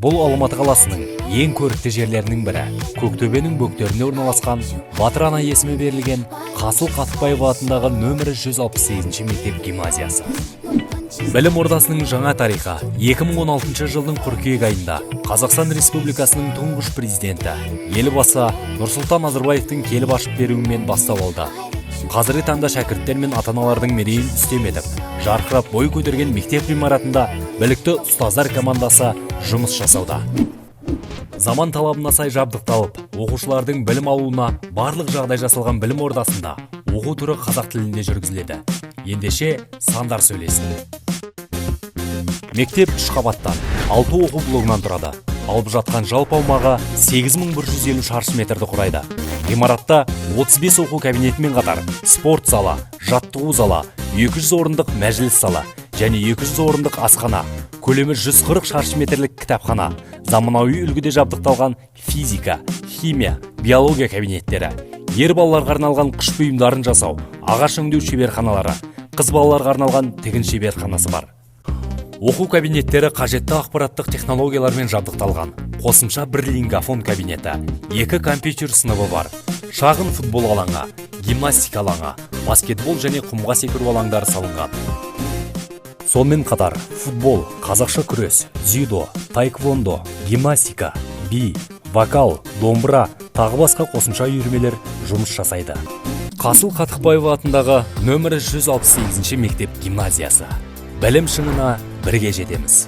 Бұл Алматы қаласының ең көрікті жерлерінің бірі. Көктөбенің бөктеріне орналасқан Батыр ана есімі берілген Қасыл Қатықбаев атындағы нөмірі 168 мектеп гимназиясы. Білім ордасының жаңа тарихы 2016 жылдың қыркүйек айында Қазақстан Республикасының тұңғыш президенті елбасы Нұрсұлтан Назарбаевтың келіп ашып беруімен бастау алды. Қазіргі таңда шәкірттер мен ата-аналардың мерейін үстем етіп, жарқырап бой көтерген мектеп ғимаратында білікті ұстаздар командасы жұмыс жасауда. Заман талабына сай жабдықталып, оқушылардың білім алуына барлық жағдай жасалған білім ордасында оқу түрі қазақ тілінде жүргізіледі. Ендеше сандар сөйлесін. Мектеп 3 қабаттан, 6 оқу блогынан тұрады. Алып жатқан жалпы аумағы 8150 шаршы метрді құрайды. Ғимаратта 35 оқу кабинетімен қатар спорт залы, жаттығу залы, 200 орындық мәжіліс залы және 200 орындық асхана, көлемі 140 шаршы метрлік кітапхана, заманауи үлгіде жабдықталған физика, химия, биология кабинеттері, ер балаларға арналған қыш бұйымдарын жасау, ағаш өңдеу шеберханалары, қыз балаларға арналған тігін шеберханасы бар. Оқу кабинеттері қажетті ақпараттық технологиялармен жабдықталған. Қосымша бір лингафон кабинеті, 2 компьютер сыныбы бар. Шағын футбол алаңы, гимнастика алаңы, баскетбол және құмға секіру алаңдары салынған. Сонымен қатар футбол, қазақша күрес, дзюдо, таеквондо, гимнастика, би, вокал, домбыра, тағы басқа қосымша үйірмелер жұмыс жасайды. Қасыл Қатықбаев атындағы нөмірі 168 мектеп гимназиясы. Білім шыңына бірге жетеміз.